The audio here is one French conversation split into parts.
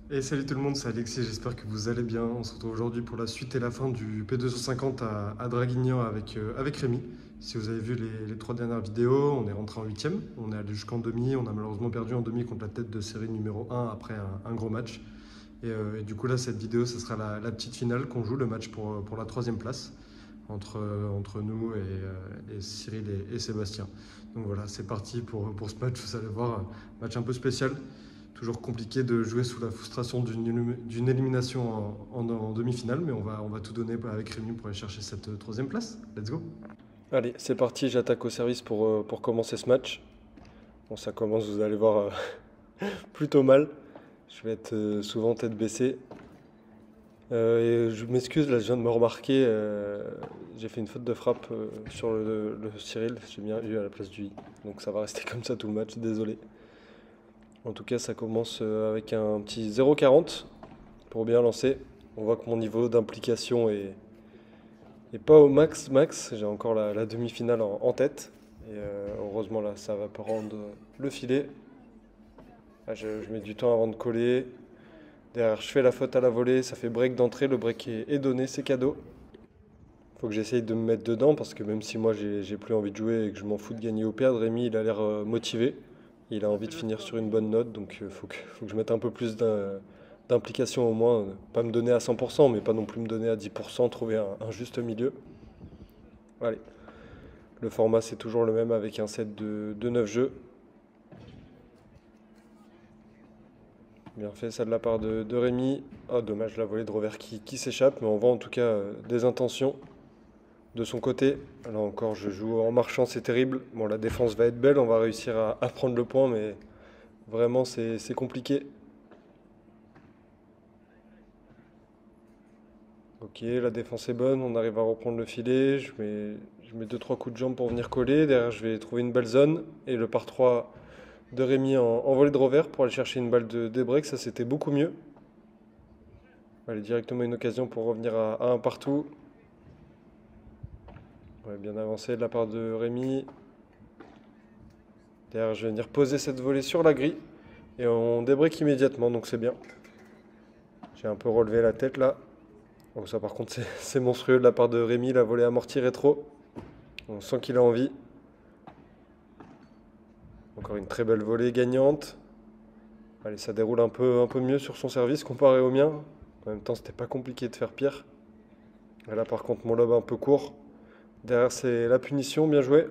Et salut tout le monde, c'est Alexis, j'espère que vous allez bien. On se retrouve aujourd'hui pour la suite et la fin du P250 à Draguignan avec Rémi. Si vous avez vu les trois dernières vidéos, on est rentré en huitième, on est allé jusqu'en demi, on a malheureusement perdu en demi contre la tête de série numéro un après un gros match. Et du coup là, cette vidéo, ce sera la petite finale qu'on joue, le match pour la troisième place entre nous et Cyril et Sébastien. Donc voilà, c'est parti pour ce match, vous allez voir, match un peu spécial. Toujours compliqué de jouer sous la frustration d'une élimination en demi-finale, mais on va tout donner avec Rémi pour aller chercher cette troisième place. Let's go. Allez, c'est parti, j'attaque au service pour commencer ce match. Bon, ça commence, vous allez voir, plutôt mal. Je vais être souvent tête baissée. Et je m'excuse, là je viens de me remarquer, j'ai fait une faute de frappe sur le Cyril, j'ai bien eu à la place du I. Donc ça va rester comme ça tout le match, désolé. En tout cas, ça commence avec un petit 0,40 pour bien lancer. On voit que mon niveau d'implication est pas au max. J'ai encore la demi-finale en tête. Et heureusement là, ça va prendre le filet. Ah, je mets du temps avant de coller. Derrière, je fais la faute à la volée. Ça fait break d'entrée. Le break est donné, c'est cadeau. Faut que j'essaye de me mettre dedans parce que même si moi j'ai plus envie de jouer et que je m'en fous de gagner ou perdre, Rémi il a l'air motivé. Il a envie de finir sur une bonne note. Donc faut que je mette un peu plus d'implication au moins. Pas me donner à 100%, mais pas non plus me donner à 10%. Trouver un juste milieu. Allez. Le format c'est toujours le même avec un set de 9 jeux. Bien fait ça de la part de Rémi. Ah dommage la volée de revers qui s'échappe, mais on voit en tout cas des intentions de son côté. Là encore je joue en marchant, c'est terrible. Bon la défense va être belle, on va réussir à prendre le point, mais vraiment c'est compliqué. Ok, la défense est bonne, on arrive à reprendre le filet. Je mets 2-3 coups de jambe pour venir coller. Derrière je vais trouver une belle zone. Et le par 3 de Rémi en volée de revers pour aller chercher une balle de break, ça c'était beaucoup mieux. Allez, directement une occasion pour revenir à un partout. Ouais, bien avancé de la part de Rémi. Derrière, je vais venir poser cette volée sur la grille. Et on débreak immédiatement, donc c'est bien. J'ai un peu relevé la tête là. Oh, ça par contre, c'est monstrueux de la part de Rémi, la volée amortie rétro. On sent qu'il a envie. Encore une très belle volée gagnante. Allez, ça déroule un peu mieux sur son service comparé au mien. En même temps, c'était pas compliqué de faire pire. Et là, par contre, mon lob un peu court. Derrière, c'est la punition, bien joué.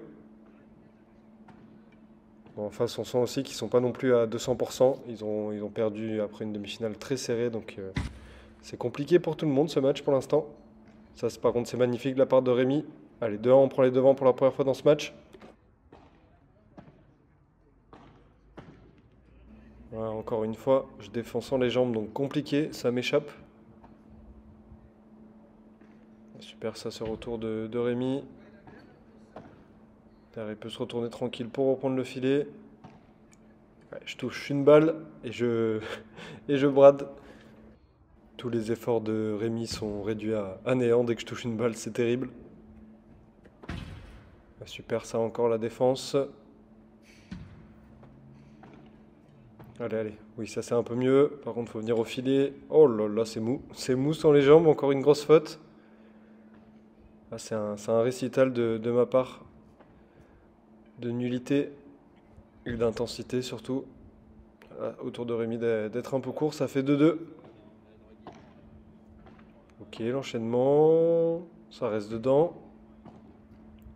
Bon, en face, on sent aussi qu'ils sont pas non plus à 200%. Ils ont perdu après une demi-finale très serrée, donc c'est compliqué pour tout le monde ce match pour l'instant. Ça, par contre, c'est magnifique de la part de Rémi. Allez, 2-1, on prend les devants pour la première fois dans ce match. Voilà, encore une fois, je défends sans les jambes, donc compliqué, ça m'échappe. Super, ça, ce retour de Rémi. Derrière, il peut se retourner tranquille pour reprendre le filet. Ouais, je touche une balle et je brade. Tous les efforts de Rémi sont réduits à néant dès que je touche une balle, c'est terrible. Super, ça encore la défense. Allez. Oui, ça c'est un peu mieux. Par contre, faut venir au filet. Oh là là, c'est mou. C'est mou sans les jambes, encore une grosse faute. Ah, c'est un récital de ma part. De nullité et d'intensité surtout. Ah, autour de Rémi d'être un peu court, ça fait 2-2. Ok, l'enchaînement. Ça reste dedans.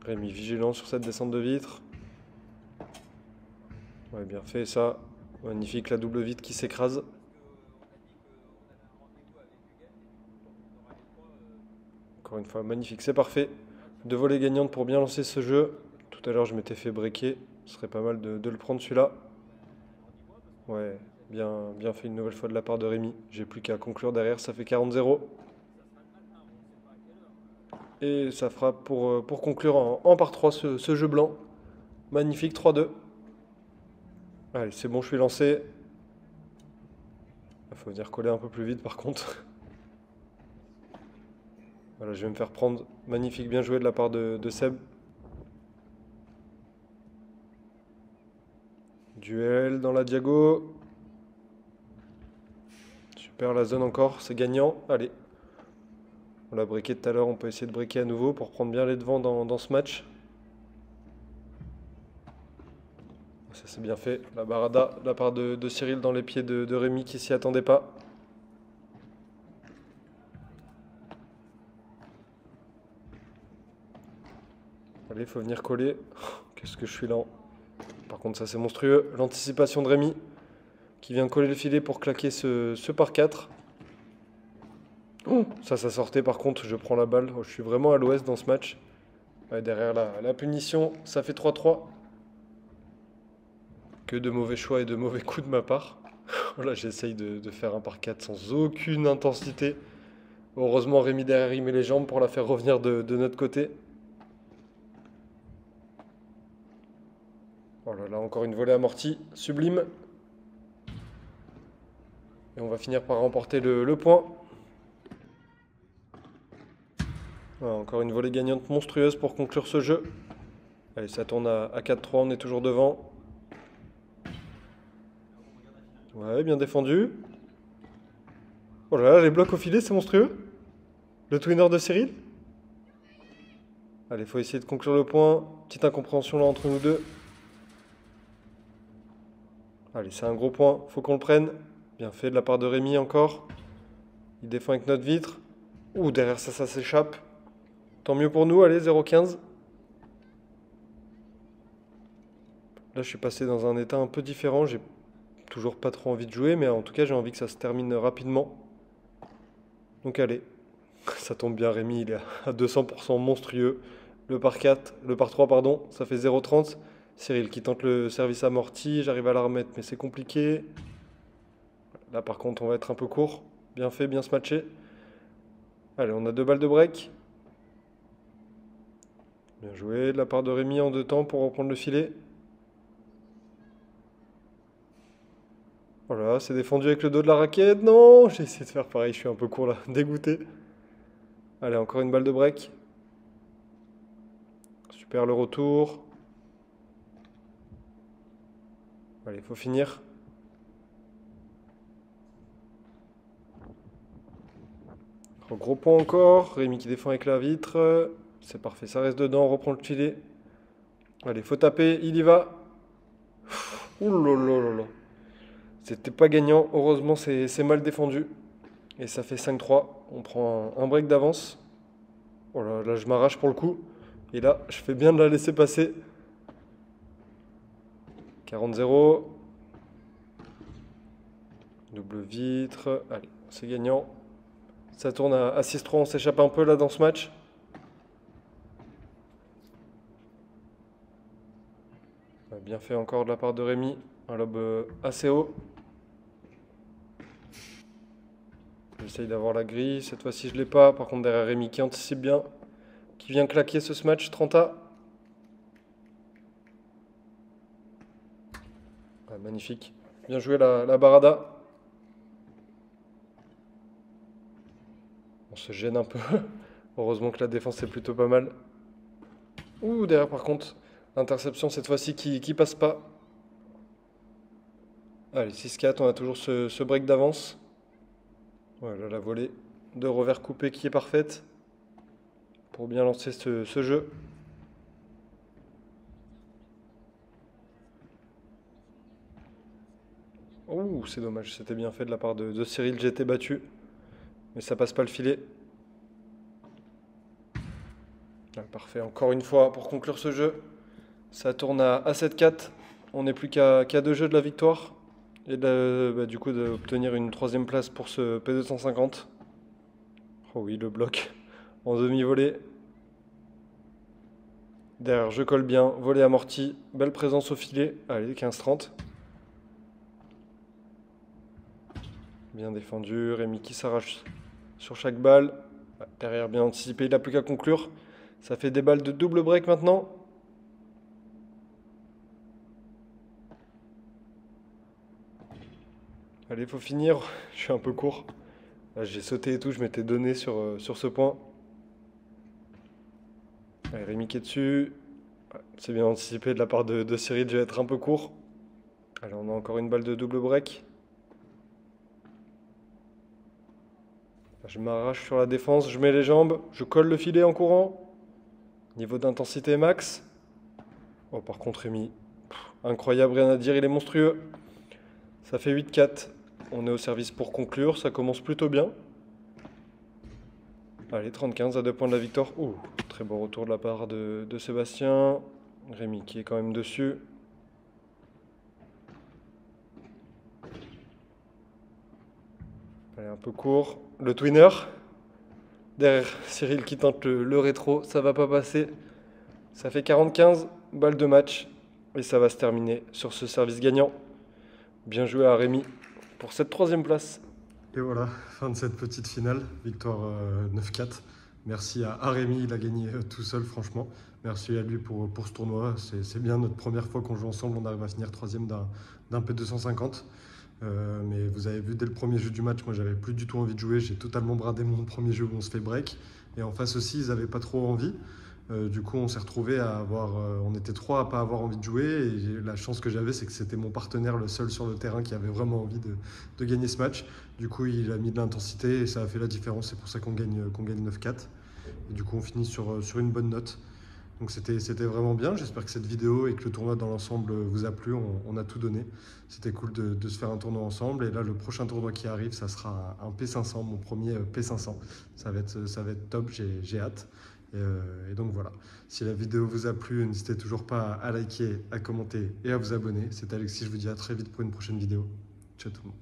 Rémi vigilant sur cette descente de vitre. Ouais, bien fait ça. Magnifique la double vitre qui s'écrase. Encore une fois, magnifique, c'est parfait. Deux volées gagnantes pour bien lancer ce jeu. Tout à l'heure, je m'étais fait breaker. Ce serait pas mal de le prendre celui-là. Ouais, bien fait une nouvelle fois de la part de Rémi. J'ai plus qu'à conclure derrière, ça fait 40-0. Et ça fera pour conclure en par 3 ce jeu blanc. Magnifique, 3-2. Allez, c'est bon, je suis lancé. Il faut venir coller un peu plus vite par contre. Voilà, je vais me faire prendre. Magnifique, bien joué de la part de Seb. Duel dans la diago. Super, la zone encore, c'est gagnant. Allez, on l'a breaké tout à l'heure, on peut essayer de breaker à nouveau pour prendre bien les devants dans ce match. Ça c'est bien fait. La barada de la part de Cyril dans les pieds de Rémi qui s'y attendait pas. Allez, faut venir coller. Qu'est-ce que je suis lent. Par contre, ça c'est monstrueux. L'anticipation de Rémi qui vient coller le filet pour claquer ce par 4. Oh, ça sortait par contre, je prends la balle. Oh, je suis vraiment à l'ouest dans ce match. Ouais, derrière la punition, ça fait 3-3. Que de mauvais choix et de mauvais coups de ma part. Là, j'essaye de faire un par 4 sans aucune intensité. Heureusement, Rémi derrière, il met les jambes pour la faire revenir de notre côté. Oh là là, encore une volée amortie, sublime. Et on va finir par remporter le point. Voilà, encore une volée gagnante monstrueuse pour conclure ce jeu. Allez, ça tourne à 4-3, on est toujours devant. Ouais, bien défendu. Oh là là, les blocs au filet, c'est monstrueux. Le twinner de Cyril. Allez, faut essayer de conclure le point. Petite incompréhension là entre nous deux. Allez, c'est un gros point, faut qu'on le prenne. Bien fait de la part de Rémi encore. Il défend avec notre vitre. Ouh, derrière ça s'échappe. Tant mieux pour nous, allez, 0-15. Là, je suis passé dans un état un peu différent. J'ai toujours pas trop envie de jouer, mais en tout cas, j'ai envie que ça se termine rapidement. Donc allez, ça tombe bien, Rémi, il est à 200% monstrueux. Le par 4, le par 3, pardon, ça fait 0,30. Cyril qui tente le service amorti, j'arrive à la remettre, mais c'est compliqué. Là, par contre, on va être un peu court. Bien fait, bien se matcher. Allez, on a 2 balles de break. Bien joué de la part de Rémi en 2 temps pour reprendre le filet. Voilà, c'est défendu avec le dos de la raquette. Non, j'ai essayé de faire pareil, je suis un peu court là, dégoûté. Allez, encore une balle de break. Super le retour. Allez, il faut finir. Gros point encore. Rémi qui défend avec la vitre. C'est parfait, ça reste dedans, on reprend le filet. Allez, faut taper, il y va. Ouh là là là là. C'était pas gagnant, heureusement c'est mal défendu. Et ça fait 5-3. On prend un break d'avance. Oh là là, je m'arrache pour le coup. Et là, je fais bien de la laisser passer. 40-0. Double vitre. Allez, c'est gagnant. Ça tourne à 6-3, on s'échappe un peu là dans ce match. Bien fait encore de la part de Rémi. Un lob assez haut. J'essaye d'avoir la grille. Cette fois-ci, je ne l'ai pas. Par contre, derrière Rémi qui anticipe bien. Qui vient claquer ce match. 30A. Ah, magnifique. Bien joué la barada. On se gêne un peu. Heureusement que la défense est plutôt pas mal. Ouh, derrière par contre, interception cette fois-ci qui passe pas. Allez, 6-4, on a toujours ce break d'avance. Voilà la volée de revers coupé qui est parfaite pour bien lancer ce jeu. Ouh, c'est dommage, c'était bien fait de la part de Cyril, j'étais battu. Mais ça passe pas le filet. Ah, parfait, encore une fois pour conclure ce jeu. Ça tourne à 7-4. On n'est plus qu'à 2 jeux de la victoire. Et du coup d'obtenir une 3e place pour ce P250. Oh oui, le bloc en demi-volée. Derrière, je colle bien. Volée amorti. Belle présence au filet. Allez, 15-30. Bien défendu. Rémi qui s'arrache sur chaque balle. Derrière, bien anticipé. Il n'a plus qu'à conclure. Ça fait des balles de double break maintenant. Allez, faut finir. Je suis un peu court. Là, j'ai sauté et tout. Je m'étais donné sur ce point. Allez, Rémi qui est dessus. C'est bien anticipé de la part de Cyril. Je vais être un peu court. Allez, on a encore une balle de double break. Je m'arrache sur la défense, je mets les jambes, je colle le filet en courant. Niveau d'intensité max. Oh, par contre, Rémi, incroyable, rien à dire, il est monstrueux. Ça fait 8-4. On est au service pour conclure, ça commence plutôt bien. Allez, 30-15 à 2 points de la victoire. Ouh, très beau retour de la part de Sébastien. Rémi qui est quand même dessus. Allez, un peu court. Le twinner. Derrière Cyril qui tente le rétro, ça va pas passer. Ça fait 40-15, balle de match. Et ça va se terminer sur ce service gagnant. Bien joué à Rémi pour cette troisième place. Et voilà, fin de cette petite finale, victoire 9-4. Merci à Rémi, il a gagné tout seul franchement. Merci à lui pour ce tournoi, c'est bien notre première fois qu'on joue ensemble, on arrive à finir troisième d'un P250. Mais vous avez vu dès le premier jeu du match, moi j'avais plus du tout envie de jouer, j'ai totalement bradé mon premier jeu où on se fait break. Et en face aussi, ils n'avaient pas trop envie. Du coup, on s'est retrouvé à avoir, on était trois à pas avoir envie de jouer. Et la chance que j'avais, c'est que c'était mon partenaire le seul sur le terrain qui avait vraiment envie de gagner ce match. Du coup, il a mis de l'intensité et ça a fait la différence. C'est pour ça qu'on gagne 9-4. Et du coup, on finit sur une bonne note. Donc c'était vraiment bien. J'espère que cette vidéo et que le tournoi dans l'ensemble vous a plu. On a tout donné. C'était cool de se faire un tournoi ensemble. Et là, le prochain tournoi qui arrive, ça sera un P500, mon premier P500. Ça va être top. J'ai hâte. Et donc voilà. Si la vidéo vous a plu, n'hésitez toujours pas à liker, à commenter et à vous abonner. C'était Alexis. Je vous dis à très vite pour une prochaine vidéo. Ciao tout le monde.